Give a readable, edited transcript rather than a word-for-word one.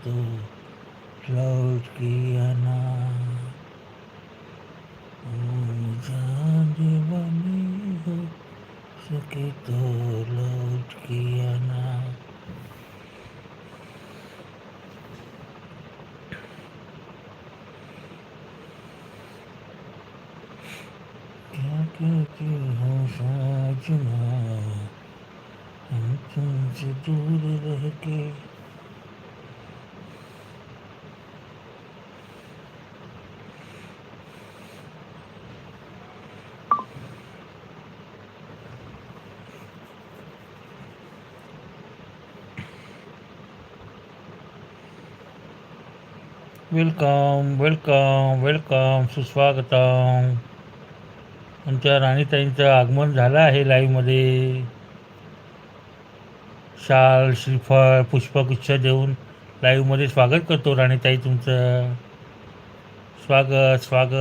तो लौट के आना, जान दीवानी हो सके तो लौट के आना. क्या कहते हो साजना, हम तुमसे दूर रह के. वेलकम वेलकम वेलकम, सुस्वागतम. आमच्या राणीताईंचं आगमन झालं आहे लाईव्हमध्ये. शाल श्रीफळ पुष्पगुच्छ देऊन लाईव्हमध्ये स्वागत करतो राणीताई तुमचं. स्वागत स्वागत